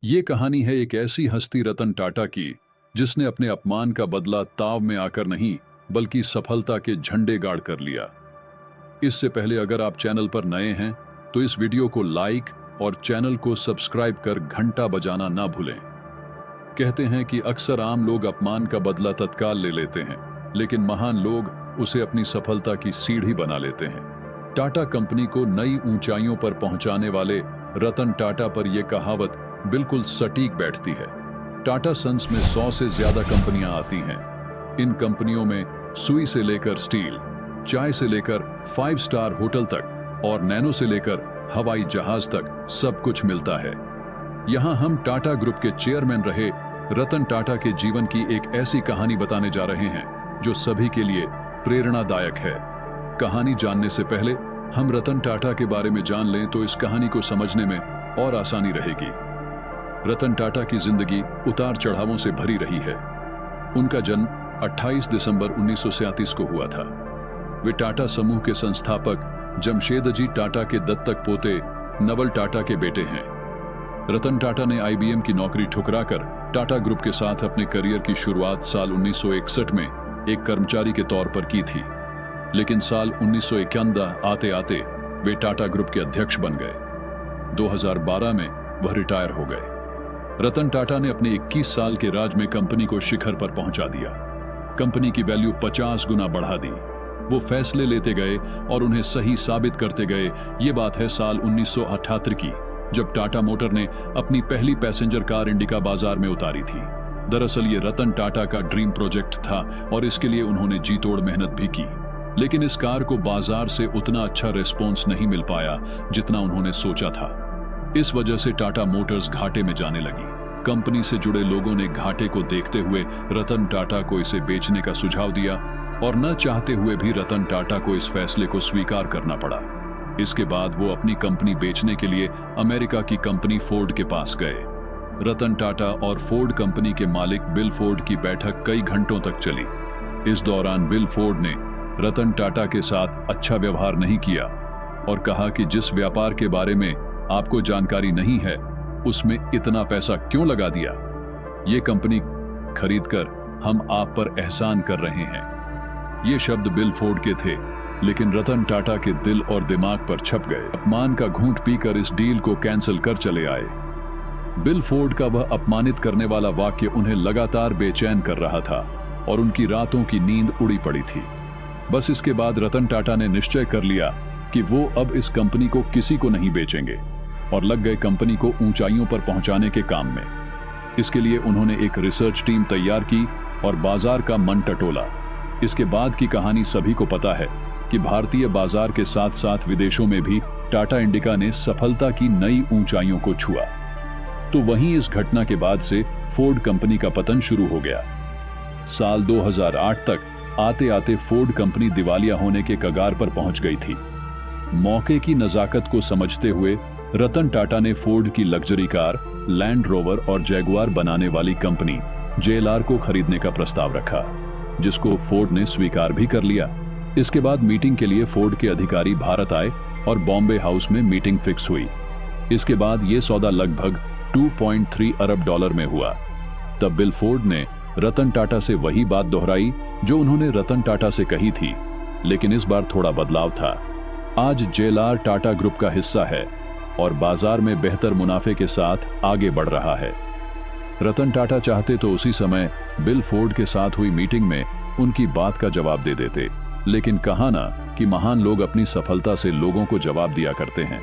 ये कहानी है एक ऐसी हस्ती रतन टाटा की जिसने अपने अपमान का बदला ताव में आकर नहीं बल्कि सफलता के झंडे गाड़ कर लिया। इससे पहले अगर आप चैनल पर नए हैं तो इस वीडियो को लाइक और चैनल को सब्सक्राइब कर घंटा बजाना ना भूलें। कहते हैं कि अक्सर आम लोग अपमान का बदला तत्काल ले लेते हैं, लेकिन महान लोग उसे अपनी सफलता की सीढ़ी बना लेते हैं। टाटा कंपनी को नई ऊंचाइयों पर पहुंचाने वाले रतन टाटा पर यह कहावत बिल्कुल सटीक बैठती है। टाटा सन्स में 100 से ज्यादा कंपनियां आती हैं। इन कंपनियों में सुई से लेकर स्टील, चाय से लेकर 5 स्टार होटल तक और नैनो से लेकर हवाई जहाज तक सब कुछ मिलता है। यहां हम टाटा ग्रुप के चेयरमैन रहे रतन टाटा के जीवन की एक ऐसी कहानी बताने जा रहे हैं जो सभी के लिए प्रेरणादायक है। कहानी जानने से पहले हम रतन टाटा के बारे में जान लें तो इस कहानी को समझने में और आसानी रहेगी। रतन टाटा की जिंदगी उतार चढ़ावों से भरी रही है। उनका जन्म 28 दिसंबर 1937 को हुआ था। वे टाटा समूह के संस्थापक जमशेदजी टाटा के दत्तक पोते नवल टाटा के बेटे हैं। रतन टाटा ने IBM की नौकरी ठुकराकर टाटा ग्रुप के साथ अपने करियर की शुरुआत साल 1961 में एक कर्मचारी के तौर पर की थी, लेकिन साल 1991 आते आते वे टाटा ग्रुप के अध्यक्ष बन गए। 2012 में वह रिटायर हो गए। रतन टाटा ने अपने 21 साल के राज में कंपनी को शिखर पर पहुंचा दिया। कंपनी की वैल्यू 50 गुना बढ़ा दी। वो फैसले लेते गए और उन्हें सही साबित करते गए। ये बात है साल 1978 की, जब टाटा मोटर ने अपनी पहली पैसेंजर कार इंडिका बाजार में उतारी थी। दरअसल ये रतन टाटा का ड्रीम प्रोजेक्ट था और इसके लिए उन्होंने जी तोड़ मेहनत भी की, लेकिन इस कार को बाजार से उतना अच्छा रिस्पॉन्स नहीं मिल पाया जितना उन्होंने सोचा था। इस वजह से टाटा मोटर्स घाटे में जाने लगी। कंपनी से जुड़े लोगों ने घाटे को देखते हुए रतन टाटा को इसे बेचने का सुझाव दिया और न चाहते हुए भी रतन टाटा को इस फैसले को स्वीकार करना पड़ा। इसके बाद वो अपनी कंपनी बेचने के लिए अमेरिका की कंपनी फोर्ड के पास गए। रतन टाटा और फोर्ड कंपनी के मालिक बिल फोर्ड की बैठक कई घंटों तक चली। इस दौरान बिल फोर्ड ने रतन टाटा के साथ अच्छा व्यवहार नहीं किया और कहा कि जिस व्यापार के बारे में आपको जानकारी नहीं है उसमें इतना पैसा क्यों लगा दिया। ये कंपनी खरीदकर हम आप पर एहसान कर रहे हैं। ये शब्द बिल फोर्ड के थे, लेकिन रतन टाटा के दिल और दिमाग पर छप गए। अपमान का घूंट पीकर इस डील को कैंसिल कर चले आए। बिल फोर्ड का वह अपमानित करने वाला वाक्य उन्हें लगातार बेचैन कर रहा था और उनकी रातों की नींद उड़ी पड़ी थी। बस इसके बाद रतन टाटा ने निश्चय कर लिया कि वो अब इस कंपनी को किसी को नहीं बेचेंगे और लग गए कंपनी को ऊंचाइयों पर पहुंचाने के काम में। इसके लिए उन्होंने एक रिसर्च टीम तैयार की और बाजार का मन टटोला। इसके बाद की कहानी सभी को पता है कि भारतीय बाजार के साथ साथ विदेशों में भी टाटा इंडिका ने सफलता की नई ऊंचाइयों को छुआ। तो वहीं इस घटना के बाद से फोर्ड कंपनी का पतन शुरू हो गया। साल 2008 तक आते आते फोर्ड कंपनी दिवालिया होने के कगार पर पहुंच गई थी। मौके की नजाकत को समझते हुए रतन टाटा ने फोर्ड की लग्जरी कार, लैंड रोवर और जैगुआर बनाने वाली कंपनी JLR को खरीदने का प्रस्ताव रखा, जिसको फोर्ड ने स्वीकार भी कर लिया। इसके बाद मीटिंग के लिए फोर्ड के अधिकारी भारत आए और बॉम्बे हाउस में मीटिंग फिक्स हुई। इसके बाद यह सौदा लगभग 2.3 अरब डॉलर में हुआ। तब बिल फोर्ड ने रतन टाटा से वही बात दोहराई जो उन्होंने रतन टाटा से कही थी, लेकिन इस बार थोड़ा बदलाव था। आज JLR टाटा ग्रुप का हिस्सा है और बाजार में बेहतर मुनाफे के साथ आगे बढ़ रहा है। रतन टाटा चाहते तो उसी समय बिल फोर्ड के साथ हुई मीटिंग में उनकी बात का जवाब दे देते, लेकिन कहा ना कि महान लोग अपनी सफलता से लोगों को जवाब दिया करते हैं।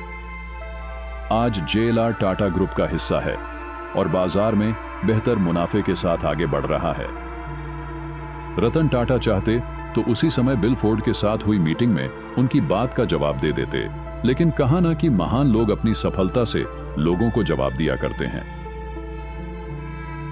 आज JLR टाटा ग्रुप का हिस्सा है और बाजार में बेहतर मुनाफे के साथ आगे बढ़ रहा है। रतन टाटा चाहते तो उसी समय बिल फोर्ड के साथ हुई मीटिंग में उनकी बात का जवाब दे देते, लेकिन कहा ना कि महान लोग अपनी सफलता से लोगों को जवाब दिया करते हैं।